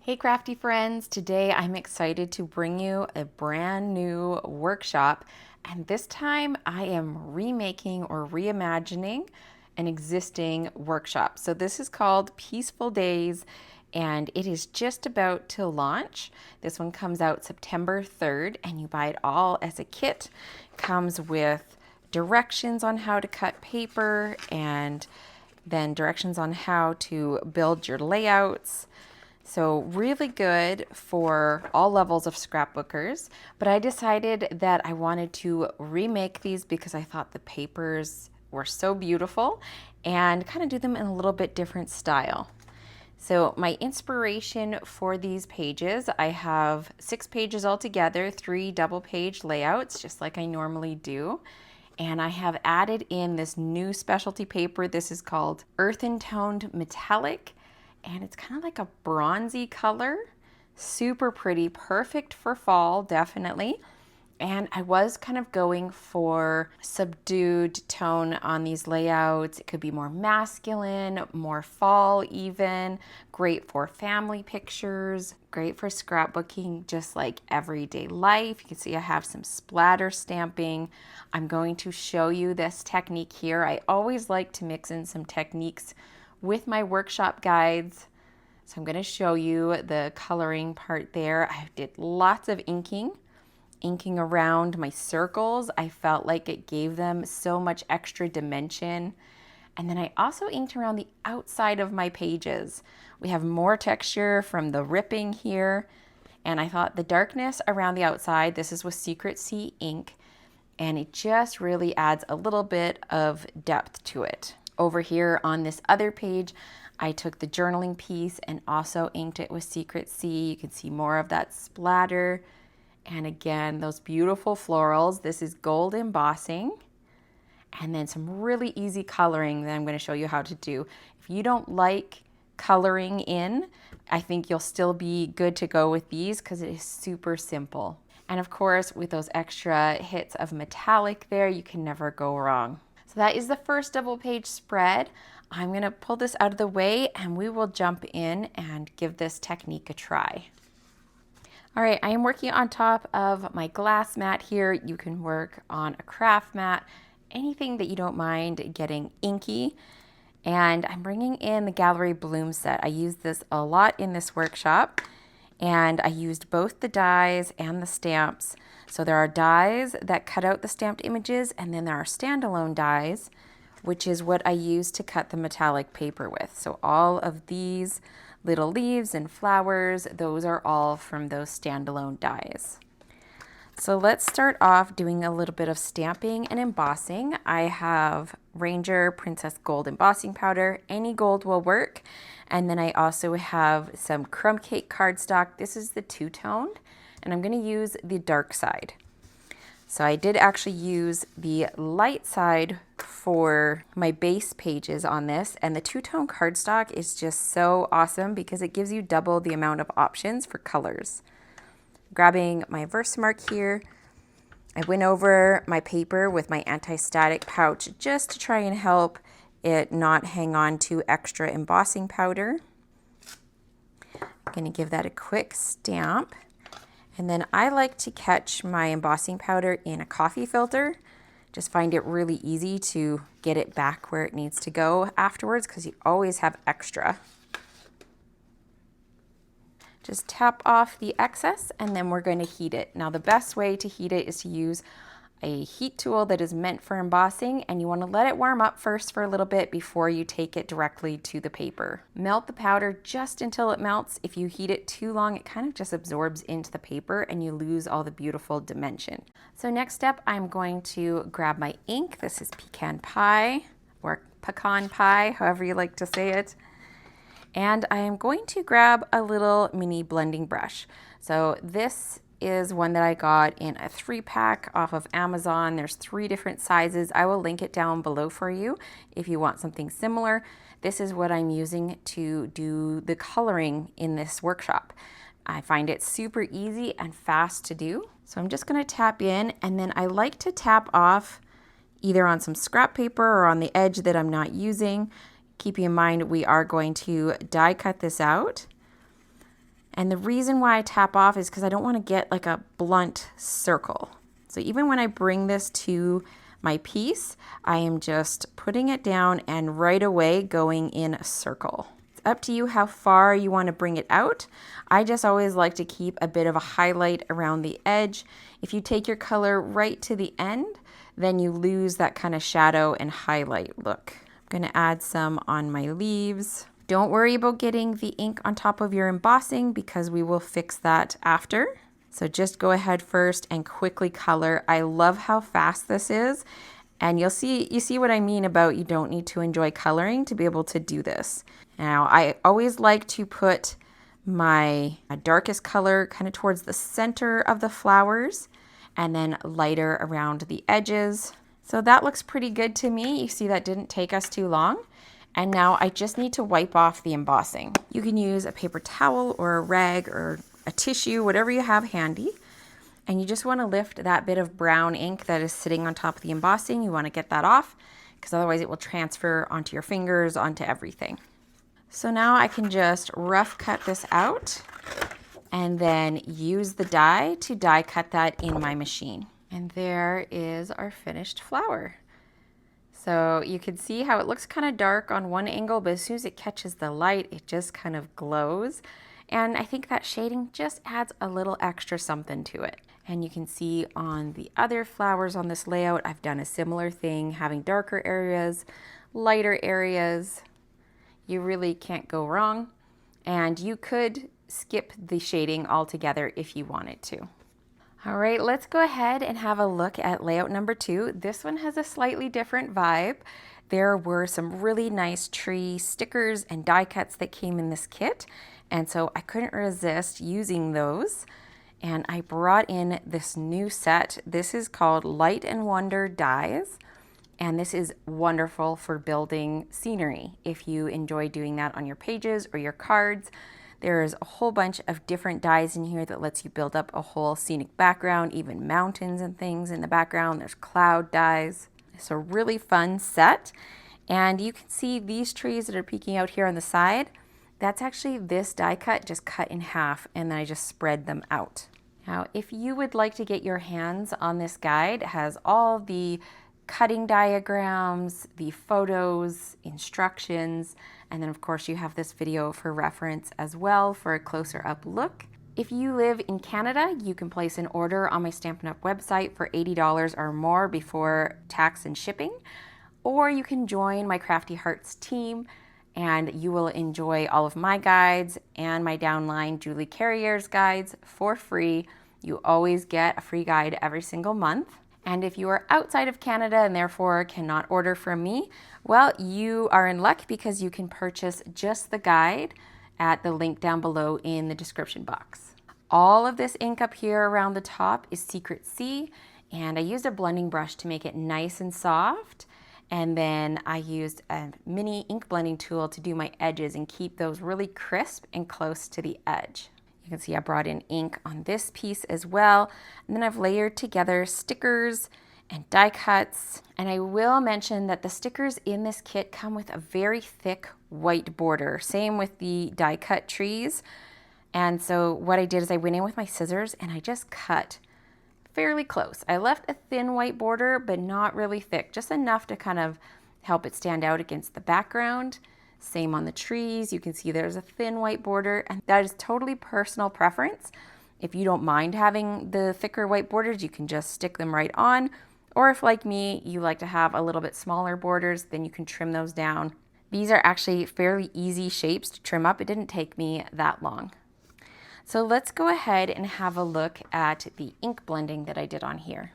Hey crafty friends, today I'm excited to bring you a brand new workshop, and this time I am remaking or reimagining an existing workshop. So this is called Peaceful Days and it is just about to launch. This one comes out September 3rd and you buy it all as a kit. It comes with directions on how to cut paper and then directions on how to build your layouts. So really good for all levels of scrapbookers, but I decided that I wanted to remake these because I thought the papers were so beautiful and kind of do them in a little bit different style. So my inspiration for these pages, I have 6 pages altogether, 3 double page layouts, just like I normally do. And I have added in this new specialty paper. This is called Earthen Toned Metallic. And it's kind of like a bronzy color, super pretty, perfect for fall, definitely. And I was kind of going for subdued tone on these layouts. It could be more masculine, more fall even, great for family pictures, great for scrapbooking, just like everyday life. You can see I have some splatter stamping. I'm going to show you this technique here. I always like to mix in some techniques with my workshop guides. So I'm going to show you the coloring part there. I did lots of inking around my circles. I felt like it gave them so much extra dimension. And then I also inked around the outside of my pages. We have more texture from the ripping here. And I thought the darkness around the outside, this is with Secret Sea ink, and it just really adds a little bit of depth to it. Over here on this other page, I took the journaling piece and also inked it with Secret Sea. You can see more of that splatter. And again, those beautiful florals. This is gold embossing. And then some really easy coloring that I'm going to show you how to do. If you don't like coloring in, I think you'll still be good to go with these because it is super simple. And of course, with those extra hits of metallic there, you can never go wrong. So that is the first double page spread. I'm going to pull this out of the way and we will jump in and give this technique a try. All right, I am working on top of my glass mat here. You can work on a craft mat, anything that you don't mind getting inky. And I'm bringing in the Gallery Bloom set. I use this a lot in this workshop. And I used both the dies and the stamps. So there are dies that cut out the stamped images, and then there are standalone dies, which is what I use to cut the metallic paper with. So all of these little leaves and flowers, those are all from those standalone dies. So let's start off doing a little bit of stamping and embossing. I have Ranger Princess Gold embossing powder. Any gold will work. And then I also have some Crumb Cake cardstock. This is the two-toned, and I'm going to use the dark side. So I did actually use the light side for my base pages on this, and the two-tone cardstock is just so awesome because it gives you double the amount of options for colors. Grabbing my Versamark here, I went over my paper with my anti-static pouch just to try and help it not hang on to extra embossing powder. I'm going to give that a quick stamp. And then I like to catch my embossing powder in a coffee filter. Just find it really easy to get it back where it needs to go afterwards because you always have extra. Just tap off the excess and then we're going to heat it. Now the best way to heat it is to use a heat tool that is meant for embossing, and you want to let it warm up first for a little bit before you take it directly to the paper. Melt the powder just until it melts. If you heat it too long, it kind of just absorbs into the paper and you lose all the beautiful dimension. So next step, I'm going to grab my ink. This is Pecan Pie or Pecan Pie, however you like to say it. And I am going to grab a little mini blending brush. So this is one that I got in a 3-pack off of Amazon. There's 3 different sizes. I will link it down below for you if you want something similar. This is what I'm using to do the coloring in this workshop. I find it super easy and fast to do. So I'm just going to tap in, and then I like to tap off either on some scrap paper or on the edge that I'm not using. Keeping in mind we are going to die cut this out. And the reason why I tap off is because I don't want to get like a blunt circle. So even when I bring this to my piece, I am just putting it down and right away going in a circle. It's up to you how far you want to bring it out. I just always like to keep a bit of a highlight around the edge. If you take your color right to the end, then you lose that kind of shadow and highlight look. I'm going to add some on my leaves. Don't worry about getting the ink on top of your embossing because we will fix that after. So just go ahead first and quickly color. I love how fast this is. And you see what I mean about you don't need to enjoy coloring to be able to do this. Now, I always like to put my darkest color kind of towards the center of the flowers and then lighter around the edges. So that looks pretty good to me. You see that didn't take us too long. And now I just need to wipe off the embossing. You can use a paper towel or a rag or a tissue, whatever you have handy. And you just want to lift that bit of brown ink that is sitting on top of the embossing. You want to get that off because otherwise it will transfer onto your fingers, onto everything. So now I can just rough cut this out and then use the die to die cut that in my machine. And there is our finished flower. So you can see how it looks kind of dark on one angle, but as soon as it catches the light, it just kind of glows. And I think that shading just adds a little extra something to it. And you can see on the other flowers on this layout, I've done a similar thing, having darker areas, lighter areas. You really can't go wrong. And you could skip the shading altogether if you wanted to. All right, let's go ahead and have a look at layout number 2. This one has a slightly different vibe. There were some really nice tree stickers and die cuts that came in this kit, and so I couldn't resist using those. And I brought in this new set. This is called Light and Wonder Dies, and this is wonderful for building scenery. If you enjoy doing that on your pages or your cards, there's a whole bunch of different dies in here that lets you build up a whole scenic background, even mountains and things in the background. There's cloud dies. It's a really fun set. And you can see these trees that are peeking out here on the side. That's actually this die cut just cut in half, and then I just spread them out. Now, if you would like to get your hands on this guide, it has all the cutting diagrams, the photos, instructions, and then of course you have this video for reference as well for a closer up look. If you live in Canada, you can place an order on my Stampin' Up website for $80 or more before tax and shipping, or you can join my Crafty Hearts team and you will enjoy all of my guides and my downline Julie Carrier's guides for free. You always get a free guide every single month. And if you are outside of Canada and therefore cannot order from me, well, you are in luck because you can purchase just the guide at the link down below in the description box. All of this ink up here around the top is Secret C, and I used a blending brush to make it nice and soft. And then I used a mini ink blending tool to do my edges and keep those really crisp and close to the edge. You can see I brought in ink on this piece as well. And then I've layered together stickers and die cuts. And I will mention that the stickers in this kit come with a very thick white border. Same with the die cut trees. And so what I did is I went in with my scissors and I just cut fairly close. I left a thin white border, but not really thick, just enough to kind of help it stand out against the background. Same on the trees. You can see there's a thin white border, and that is totally personal preference. If you don't mind having the thicker white borders, you can just stick them right on. Or if, like me, you like to have a little bit smaller borders, then you can trim those down. These are actually fairly easy shapes to trim up. It didn't take me that long. So let's go ahead and have a look at the ink blending that I did on here.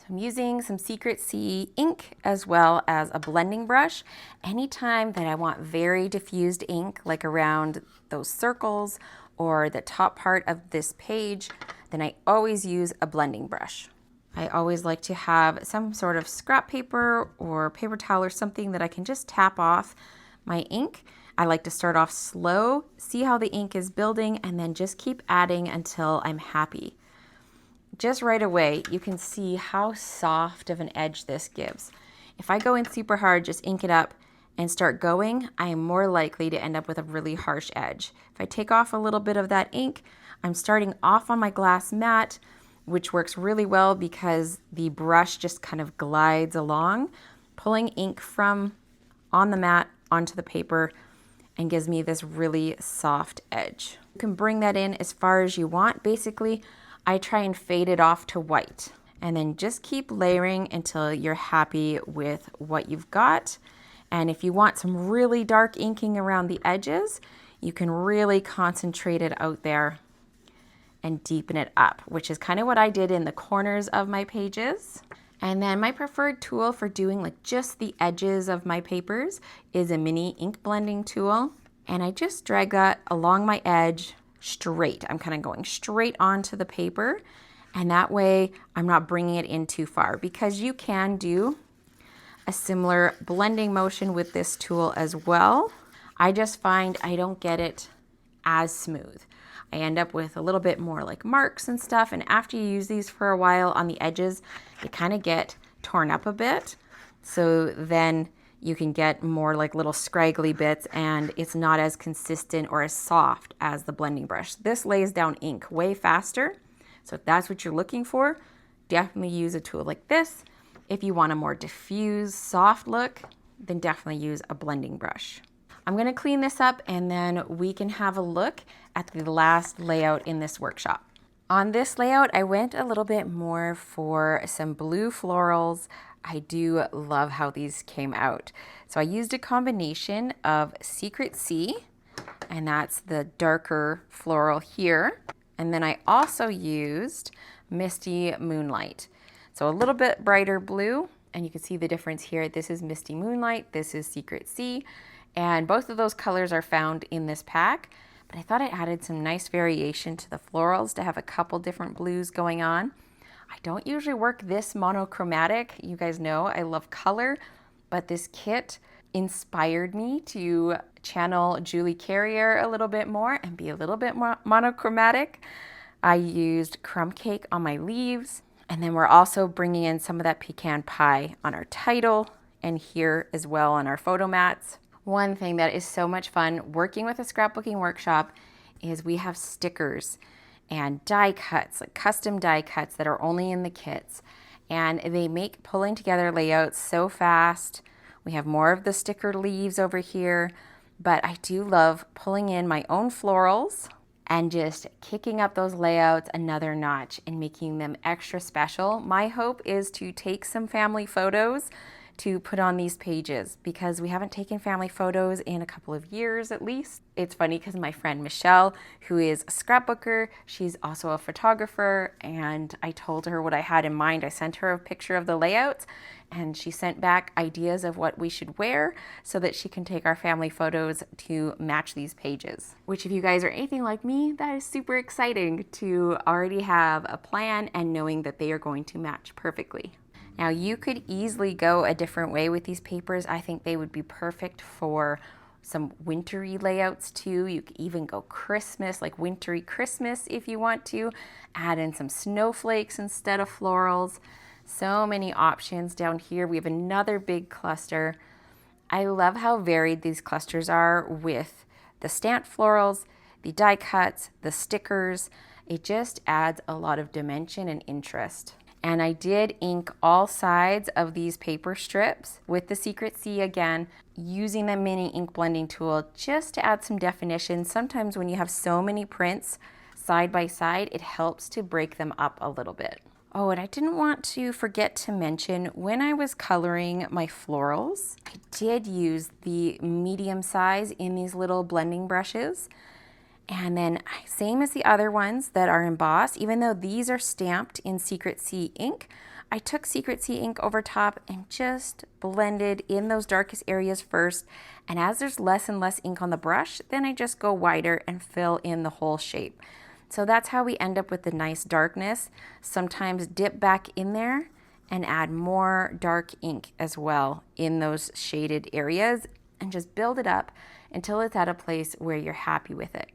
I'm using some Secret C ink as well as a blending brush. Anytime that I want very diffused ink, like around those circles or the top part of this page, then I always use a blending brush. I always like to have some sort of scrap paper or paper towel or something that I can just tap off my ink. I like to start off slow, see how the ink is building, and then just keep adding until I'm happy. Just right away, you can see how soft of an edge this gives. If I go in super hard, just ink it up and start going, I am more likely to end up with a really harsh edge. If I take off a little bit of that ink, I'm starting off on my glass mat, which works really well because the brush just kind of glides along, pulling ink from on the mat onto the paper and gives me this really soft edge. You can bring that in as far as you want. Basically, I try and fade it off to white and then just keep layering until you're happy with what you've got. And if you want some really dark inking around the edges, you can really concentrate it out there and deepen it up, which is kind of what I did in the corners of my pages. And then my preferred tool for doing like just the edges of my papers is a mini ink blending tool. And I just drag that along my edge straight. I'm kind of going straight onto the paper. And that way I'm not bringing it in too far, because you can do a similar blending motion with this tool as well. I just find I don't get it as smooth. I end up with a little bit more like marks and stuff, and after you use these for a while on the edges, they kind of get torn up a bit. So then you can get more like little scraggly bits, and it's not as consistent or as soft as the blending brush. This lays down ink way faster. So if that's what you're looking for, definitely use a tool like this. If you want a more diffuse, soft look, then definitely use a blending brush. I'm going to clean this up and then we can have a look at the last layout in this workshop. On this layout, I went a little bit more for some blue florals. I do love how these came out. So I used a combination of Secret Sea, and that's the darker floral here. And then I also used Misty Moonlight. So a little bit brighter blue, and you can see the difference here. This is Misty Moonlight, this is Secret Sea, and both of those colors are found in this pack. But I thought I added some nice variation to the florals to have a couple different blues going on. I don't usually work this monochromatic. You guys know I love color, but this kit inspired me to channel Julie Carrier a little bit more and be a little bit more monochromatic. I used crumb cake on my leaves. And then we're also bringing in some of that pecan pie on our title and here as well on our photo mats. One thing that is so much fun working with a scrapbooking workshop is we have stickers and die cuts, like custom die cuts that are only in the kits. And they make pulling together layouts so fast. We have more of the sticker leaves over here, but I do love pulling in my own florals and just kicking up those layouts another notch and making them extra special. My hope is to take some family photos to put on these pages, because we haven't taken family photos in a couple of years at least. It's funny because my friend Michelle, who is a scrapbooker, she's also a photographer, and I told her what I had in mind. I sent her a picture of the layouts, and she sent back ideas of what we should wear so that she can take our family photos to match these pages. Which, if you guys are anything like me, that is super exciting to already have a plan and knowing that they are going to match perfectly. Now, you could easily go a different way with these papers. I think they would be perfect for some wintry layouts too. You could even go Christmas, like wintry Christmas if you want to. Add in some snowflakes instead of florals. So many options down here. We have another big cluster. I love how varied these clusters are with the stamped florals, the die cuts, the stickers. It just adds a lot of dimension and interest. And I did ink all sides of these paper strips with the Secret Sea again, using the mini ink blending tool just to add some definition. Sometimes when you have so many prints side by side, it helps to break them up a little bit. Oh, and I didn't want to forget to mention, when I was coloring my florals, I did use the medium size in these little blending brushes. And then same as the other ones that are embossed, even though these are stamped in Secret Sea ink, I took Secret Sea ink over top and just blended in those darkest areas first. And as there's less and less ink on the brush, then I just go wider and fill in the whole shape. So that's how we end up with the nice darkness. Sometimes dip back in there and add more dark ink as well in those shaded areas and just build it up until it's at a place where you're happy with it.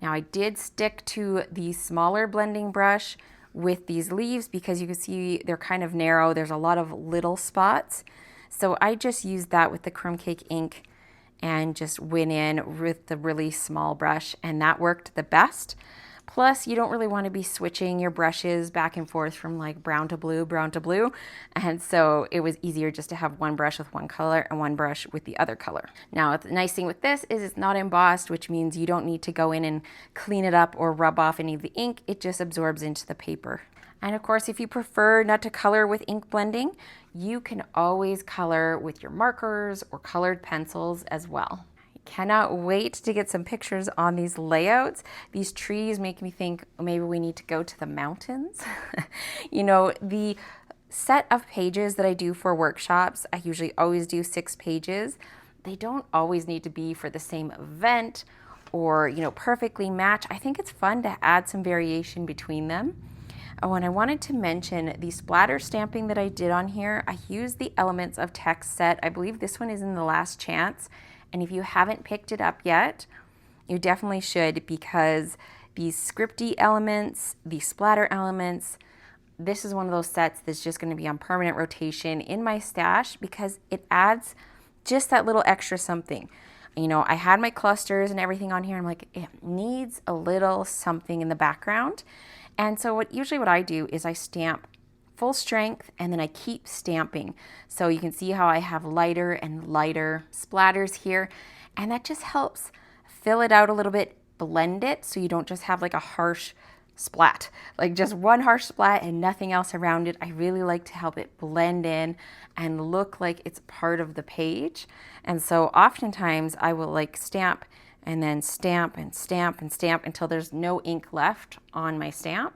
Now, I did stick to the smaller blending brush with these leaves because you can see they're kind of narrow. There's a lot of little spots. So I just used that with the Crumb Cake ink and just went in with the really small brush, and that worked the best. Plus, you don't really want to be switching your brushes back and forth from like brown to blue. And so it was easier just to have one brush with one color and one brush with the other color. Now, the nice thing with this is it's not embossed, which means you don't need to go in and clean it up or rub off any of the ink. It just absorbs into the paper. And of course, if you prefer not to color with ink blending, you can always color with your markers or colored pencils as well. Cannot wait to get some pictures on these layouts. These trees make me think maybe we need to go to the mountains. You know, the set of pages that I do for workshops, I usually always do 6 pages. They don't always need to be for the same event or, you know, perfectly match. I think it's fun to add some variation between them. Oh, and I wanted to mention the splatter stamping that I did on here. I used the Elements of Text set. I believe this one is in the Last Chance. And if you haven't picked it up yet, you definitely should, because these scripty elements, these splatter elements, this is one of those sets that's just going to be on permanent rotation in my stash because it adds just that little extra something. You know, I had my clusters and everything on here. I'm like, it needs a little something in the background. And so what I do is I stamp full strength and then I keep stamping. So you can see how I have lighter and lighter splatters here, and that just helps fill it out a little bit, blend it so you don't just have like a harsh splat, like just one harsh splat and nothing else around it. I really like to help it blend in and look like it's part of the page. And so oftentimes I will like stamp and then stamp and stamp and stamp until there's no ink left on my stamp.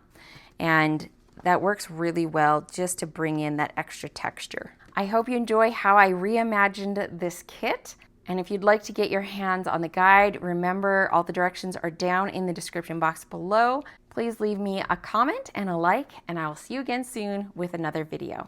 And that works really well just to bring in that extra texture. I hope you enjoy how I reimagined this kit. And if you'd like to get your hands on the guide, remember all the directions are down in the description box below. Please leave me a comment and a like, and I will see you again soon with another video.